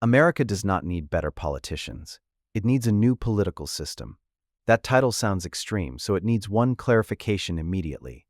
America does not need better politicians. It needs a new political system. That title sounds extreme, so it needs one clarification immediately.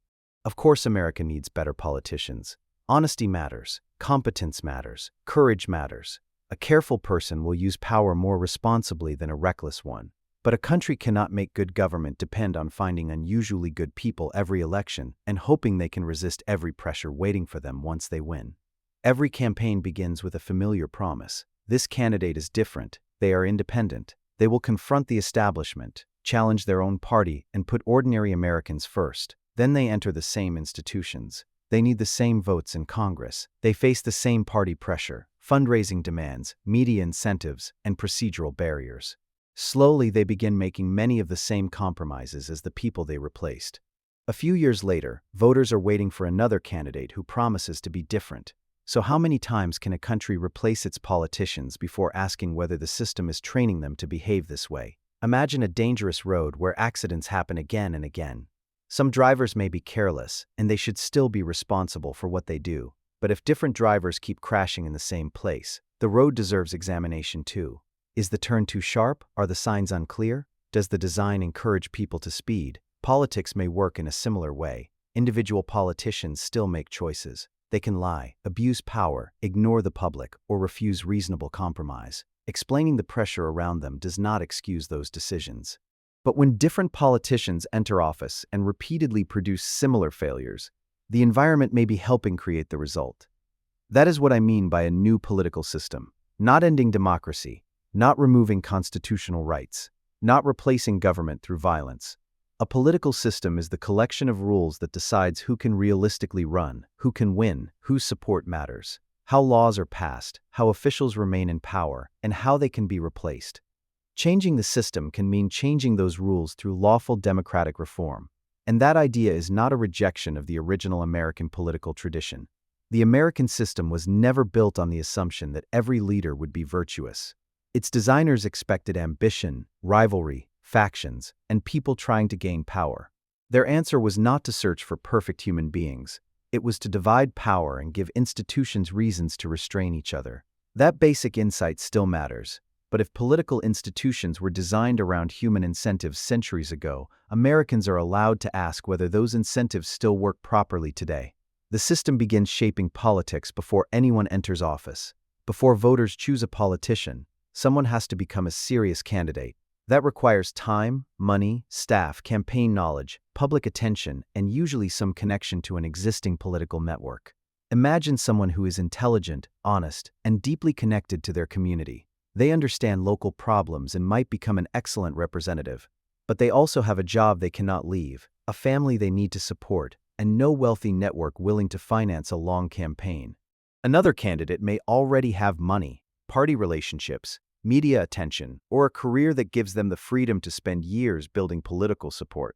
Of course, America needs better politicians. Honesty matters, competence matters, courage matters. A careful person will use power more responsibly than a reckless one. But a country cannot make good government depend on finding unusually good people every election and hoping they can resist every pressure waiting for them once they win. Every campaign begins with a familiar promise. This candidate is different. They are independent. They will confront the establishment, challenge their own party, and put ordinary Americans first. Then they enter the same institutions. They need the same votes in Congress. They face the same party pressure, fundraising demands, media incentives, and procedural barriers. Slowly, they begin making many of the same compromises as the people they replaced. A few years later, voters are waiting for another candidate who promises to be different. So how many times can a country replace its politicians before asking whether the system is training them to behave this way? Imagine a dangerous road where accidents happen again and again. Some drivers may be careless, and they should still be responsible for what they do. But if different drivers keep crashing in the same place, the road deserves examination too. Is the turn too sharp? Are the signs unclear? Does the design encourage people to speed? Politics may work in a similar way. Individual politicians still make choices. They can lie, abuse power, ignore the public, or refuse reasonable compromise. Explaining the pressure around them does not excuse those decisions. But when different politicians enter office and repeatedly produce similar failures, the environment may be helping create the result. That is what I mean by a new political system. Not ending democracy, not removing constitutional rights, not replacing government through violence. A political system is the collection of rules that decides who can realistically run, who can win, whose support matters, how laws are passed, how officials remain in power, and how they can be replaced. Changing the system can mean changing those rules through lawful democratic reform. And that idea is not a rejection of the original American political tradition. The American system was never built on the assumption that every leader would be virtuous. Its designers expected ambition, rivalry, factions, and people trying to gain power. Their answer was not to search for perfect human beings. It was to divide power and give institutions reasons to restrain each other. That basic insight still matters. But if political institutions were designed around human incentives centuries ago, Americans are allowed to ask whether those incentives still work properly today. The system begins shaping politics before anyone enters office. Before voters choose a politician, someone has to become a serious candidate. That requires time, money, staff, campaign knowledge, public attention, and usually some connection to an existing political network. Imagine someone who is intelligent, honest, and deeply connected to their community. They understand local problems and might become an excellent representative. But they also have a job they cannot leave, a family they need to support, and no wealthy network willing to finance a long campaign. Another candidate may already have money, party relationships, media attention, or a career that gives them the freedom to spend years building political support.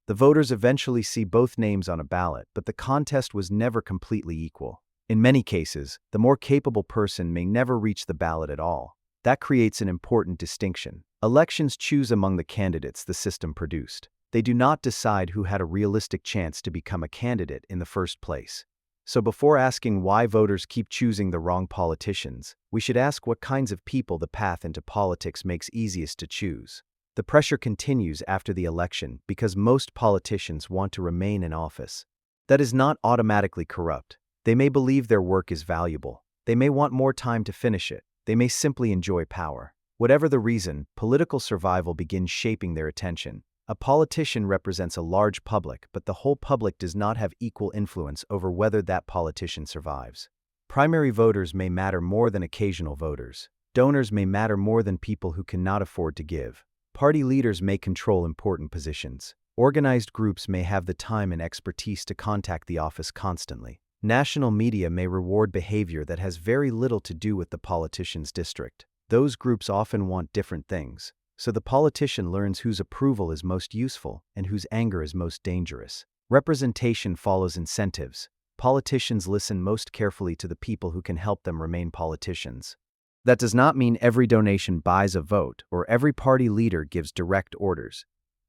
The voters eventually see both names on a ballot, but the contest was never completely equal. In many cases, the more capable person may never reach the ballot at all. That creates an important distinction. Elections choose among the candidates the system produced. They do not decide who had a realistic chance to become a candidate in the first place. So before asking why voters keep choosing the wrong politicians, we should ask what kinds of people the path into politics makes easiest to choose. The pressure continues after the election because most politicians want to remain in office. That is not automatically corrupt. They may believe their work is valuable. They may want more time to finish it. They may simply enjoy power. Whatever the reason, political survival begins shaping their attention. A politician represents a large public, but the whole public does not have equal influence over whether that politician survives. Primary voters may matter more than occasional voters. Donors may matter more than people who cannot afford to give. Party leaders may control important positions. Organized groups may have the time and expertise to contact the office constantly. National media may reward behavior that has very little to do with the politician's district. Those groups often want different things. So the politician learns whose approval is most useful and whose anger is most dangerous. Representation follows incentives. Politicians listen most carefully to the people who can help them remain politicians. That does not mean every donation buys a vote or every party leader gives direct orders.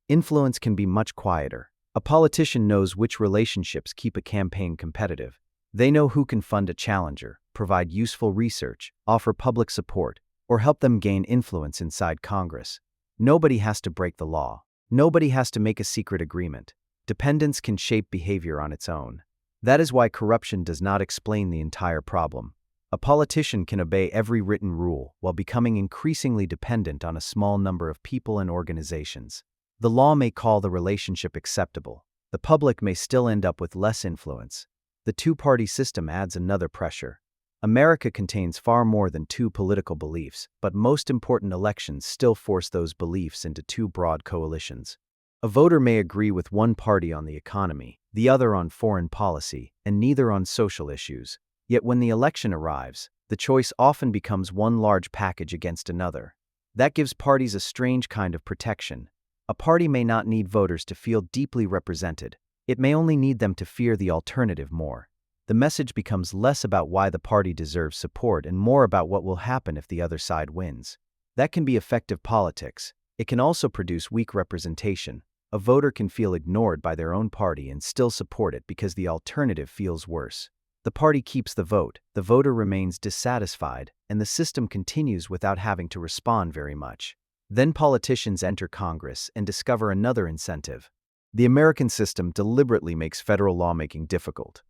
Influence can be much quieter. A politician knows which relationships keep a campaign competitive. They know who can fund a challenger, provide useful research, offer public support, or help them gain influence inside Congress. Nobody has to break the law. Nobody has to make a secret agreement. Dependence can shape behavior on its own. That is why corruption does not explain the entire problem. A politician can obey every written rule while becoming increasingly dependent on a small number of people and organizations. The law may call the relationship acceptable. The public may still end up with less influence. The two-party system adds another pressure. America contains far more than two political beliefs, but most important elections still force those beliefs into two broad coalitions. A voter may agree with one party on the economy, the other on foreign policy, and neither on social issues. Yet when the election arrives, the choice often becomes one large package against another. That gives parties a strange kind of protection. A party may not need voters to feel deeply represented. It may only need them to fear the alternative more. The message becomes less about why the party deserves support and more about what will happen if the other side wins. That can be effective politics. It can also produce weak representation. A voter can feel ignored by their own party and still support it because the alternative feels worse. The party keeps the vote, the voter remains dissatisfied, and the system continues without having to respond very much. Then politicians enter Congress and discover another incentive. The American system deliberately makes federal lawmaking difficult.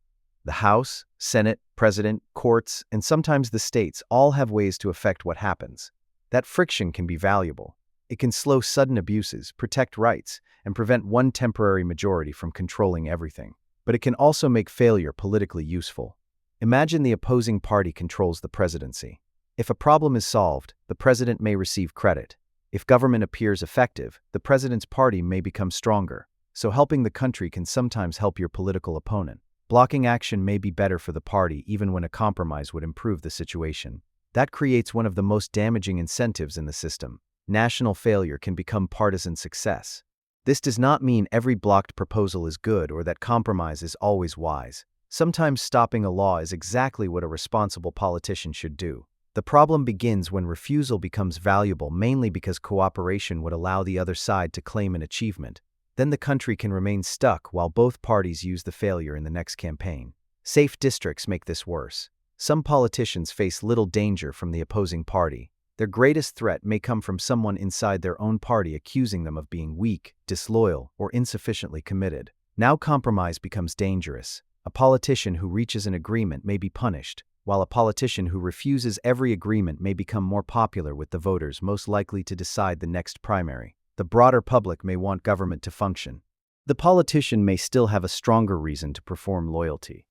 The House, Senate, President, courts, and sometimes the states all have ways to affect what happens. That friction can be valuable. It can slow sudden abuses, protect rights, and prevent one temporary majority from controlling everything. But it can also make failure politically useful. Imagine the opposing party controls the presidency. If a problem is solved, the president may receive credit. If government appears effective, the president's party may become stronger. So helping the country can sometimes help your political opponent. Blocking action may be better for the party even when a compromise would improve the situation. That creates one of the most damaging incentives in the system. National failure can become partisan success. This does not mean every blocked proposal is good or that compromise is always wise. Sometimes stopping a law is exactly what a responsible politician should do. The problem begins when refusal becomes valuable mainly because cooperation would allow the other side to claim an achievement. Then the country can remain stuck while both parties use the failure in the next campaign. Safe districts make this worse. Some politicians face little danger from the opposing party. Their greatest threat may come from someone inside their own party accusing them of being weak, disloyal, or insufficiently committed. Now compromise becomes dangerous. A politician who reaches an agreement may be punished, while a politician who refuses every agreement may become more popular with the voters most likely to decide the next primary. The broader public may want government to function. The politician may still have a stronger reason to perform loyalty.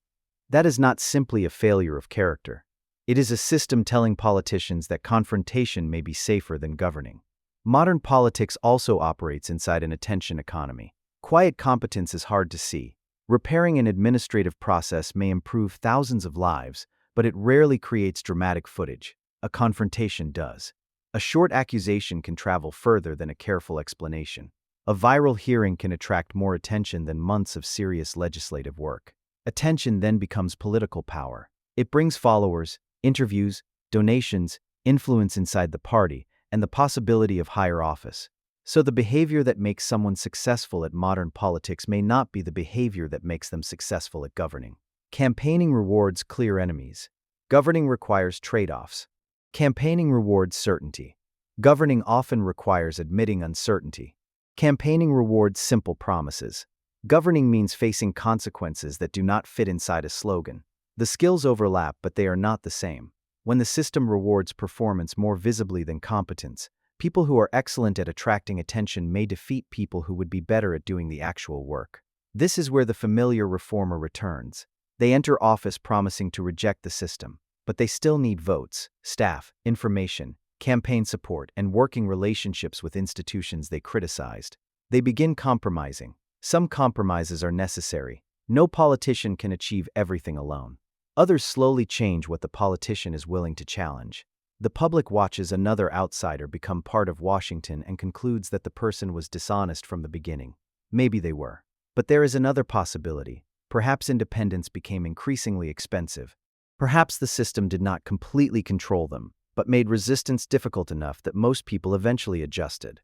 That is not simply a failure of character. It is a system telling politicians that confrontation may be safer than governing. Modern politics also operates inside an attention economy. Quiet competence is hard to see. Repairing an administrative process may improve thousands of lives, but it rarely creates dramatic footage. A confrontation does. A short accusation can travel further than a careful explanation. A viral hearing can attract more attention than months of serious legislative work. Attention then becomes political power. It brings followers, interviews, donations, influence inside the party, and the possibility of higher office. So the behavior that makes someone successful at modern politics may not be the behavior that makes them successful at governing. Campaigning rewards clear enemies. Governing requires trade-offs. Campaigning rewards certainty. Governing often requires admitting uncertainty. Campaigning rewards simple promises. Governing means facing consequences that do not fit inside a slogan. The skills overlap, but they are not the same. When the system rewards performance more visibly than competence, people who are excellent at attracting attention may defeat people who would be better at doing the actual work. This is where the familiar reformer returns. They enter office promising to reject the system. But they still need votes, staff, information, campaign support, and working relationships with institutions they criticized. They begin compromising. Some compromises are necessary. No politician can achieve everything alone. Others slowly change what the politician is willing to challenge. The public watches another outsider become part of Washington and concludes that the person was dishonest from the beginning. Maybe they were. But there is another possibility. Perhaps independence became increasingly expensive. Perhaps the system did not completely control them, but made resistance difficult enough that most people eventually adjusted.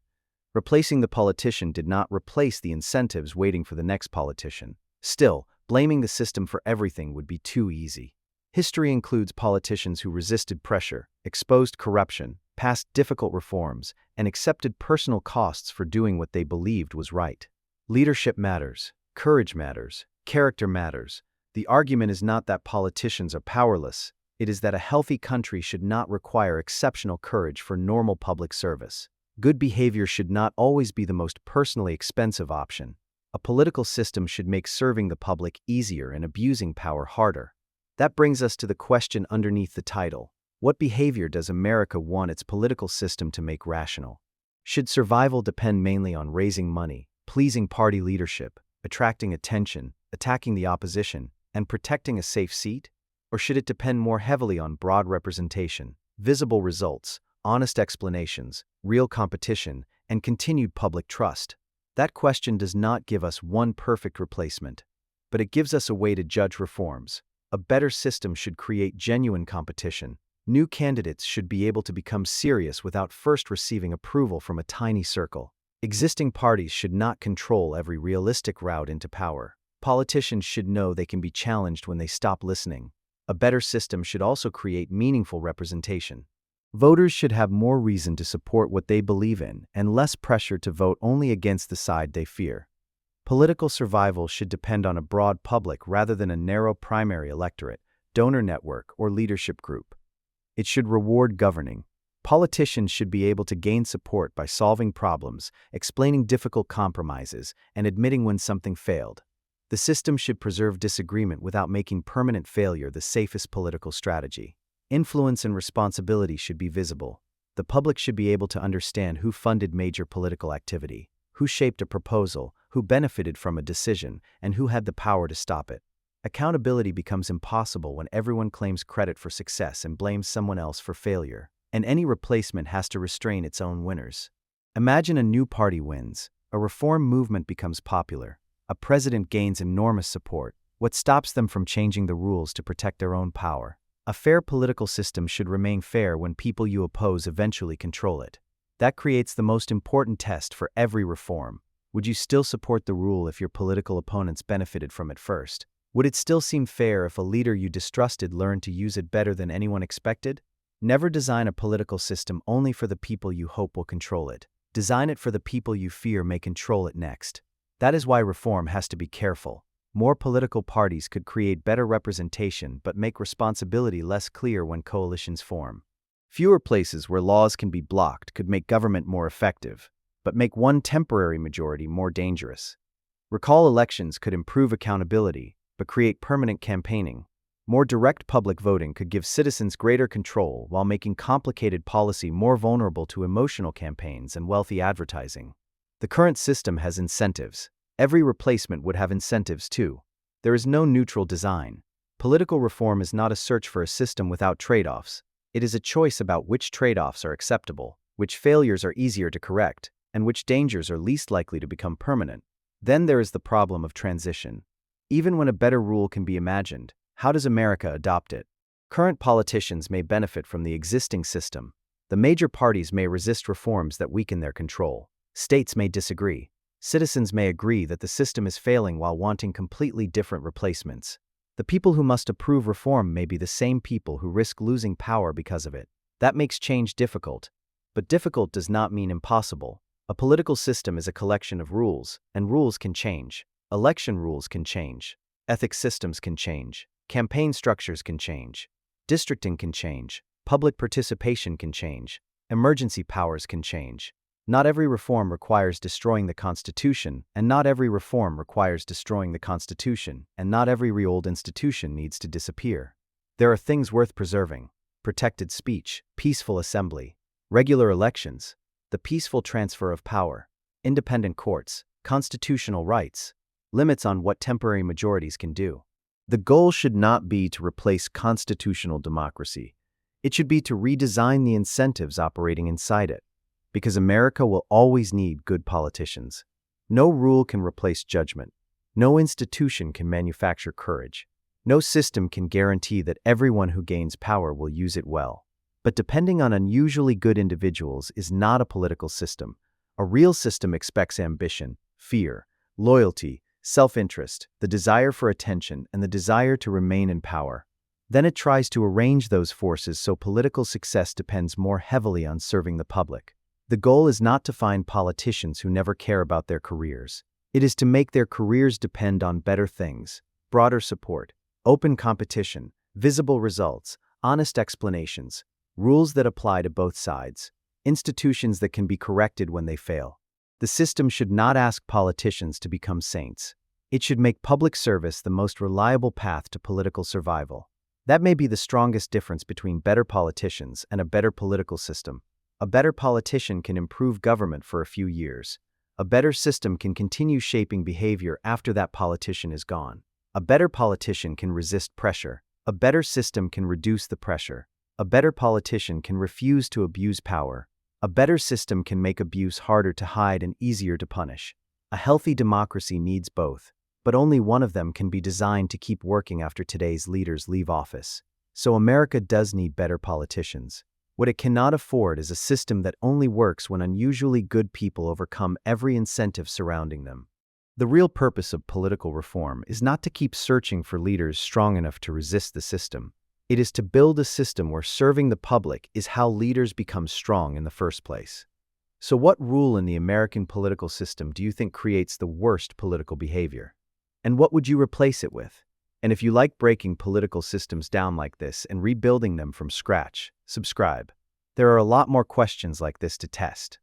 Replacing the politician did not replace the incentives waiting for the next politician. Still, blaming the system for everything would be too easy. History includes politicians who resisted pressure, exposed corruption, passed difficult reforms, and accepted personal costs for doing what they believed was right. Leadership matters, courage matters, character matters. The argument is not that politicians are powerless, it is that a healthy country should not require exceptional courage for normal public service. Good behavior should not always be the most personally expensive option. A political system should make serving the public easier and abusing power harder. That brings us to the question underneath the title. What behavior does America want its political system to make rational? Should survival depend mainly on raising money, pleasing party leadership, attracting attention, attacking the opposition, and protecting a safe seat? Or should it depend more heavily on broad representation, visible results, honest explanations, real competition, and continued public trust? That question does not give us one perfect replacement, but it gives us a way to judge reforms. A better system should create genuine competition. New candidates should be able to become serious without first receiving approval from a tiny circle. Existing parties should not control every realistic route into power. Politicians should know they can be challenged when they stop listening. A better system should also create meaningful representation. Voters should have more reason to support what they believe in and less pressure to vote only against the side they fear. Political survival should depend on a broad public rather than a narrow primary electorate, donor network, or leadership group. It should reward governing. Politicians should be able to gain support by solving problems, explaining difficult compromises, and admitting when something failed. The system should preserve disagreement without making permanent failure the safest political strategy. Influence and responsibility should be visible. The public should be able to understand who funded major political activity, who shaped a proposal, who benefited from a decision, and who had the power to stop it. Accountability becomes impossible when everyone claims credit for success and blames someone else for failure, and any replacement has to restrain its own winners. Imagine a new party wins, a reform movement becomes popular, a president gains enormous support. What stops them from changing the rules to protect their own power? A fair political system should remain fair when people you oppose eventually control it. That creates the most important test for every reform. Would you still support the rule if your political opponents benefited from it first? Would it still seem fair if a leader you distrusted learned to use it better than anyone expected? Never design a political system only for the people you hope will control it. Design it for the people you fear may control it next. That is why reform has to be careful. More political parties could create better representation but make responsibility less clear when coalitions form. Fewer places where laws can be blocked could make government more effective, but make one temporary majority more dangerous. Recall elections could improve accountability, but create permanent campaigning. More direct public voting could give citizens greater control while making complicated policy more vulnerable to emotional campaigns and wealthy advertising. The current system has incentives. Every replacement would have incentives too. There is no neutral design. Political reform is not a search for a system without trade-offs. It is a choice about which trade-offs are acceptable, which failures are easier to correct, and which dangers are least likely to become permanent. Then there is the problem of transition. Even when a better rule can be imagined, how does America adopt it? Current politicians may benefit from the existing system. The major parties may resist reforms that weaken their control. States may disagree. Citizens may agree that the system is failing while wanting completely different replacements. The people who must approve reform may be the same people who risk losing power because of it. That makes change difficult. But difficult does not mean impossible. A political system is a collection of rules, and rules can change. Election rules can change. Ethics systems can change. Campaign structures can change. Districting can change. Public participation can change. Emergency powers can change. Not every reform requires destroying the Constitution, and not every reform requires destroying the Constitution, and not every old institution needs to disappear. There are things worth preserving: protected speech, peaceful assembly, regular elections, the peaceful transfer of power, independent courts, constitutional rights, limits on what temporary majorities can do. The goal should not be to replace constitutional democracy. It should be to redesign the incentives operating inside it. Because America will always need good politicians. No rule can replace judgment. No institution can manufacture courage. No system can guarantee that everyone who gains power will use it well. But depending on unusually good individuals is not a political system. A real system expects ambition, fear, loyalty, self-interest, the desire for attention, and the desire to remain in power. Then it tries to arrange those forces so political success depends more heavily on serving the public. The goal is not to find politicians who never care about their careers. It is to make their careers depend on better things: broader support, open competition, visible results, honest explanations, rules that apply to both sides, institutions that can be corrected when they fail. The system should not ask politicians to become saints. It should make public service the most reliable path to political survival. That may be the strongest difference between better politicians and a better political system. A better politician can improve government for a few years. A better system can continue shaping behavior after that politician is gone. A better politician can resist pressure. A better system can reduce the pressure. A better politician can refuse to abuse power. A better system can make abuse harder to hide and easier to punish. A healthy democracy needs both, but only one of them can be designed to keep working after today's leaders leave office. So America does need better politicians. What it cannot afford is a system that only works when unusually good people overcome every incentive surrounding them. The real purpose of political reform is not to keep searching for leaders strong enough to resist the system. It is to build a system where serving the public is how leaders become strong in the first place. So what rule in the American political system do you think creates the worst political behavior? And what would you replace it with? And if you like breaking political systems down like this and rebuilding them from scratch, subscribe. There are a lot more questions like this to test.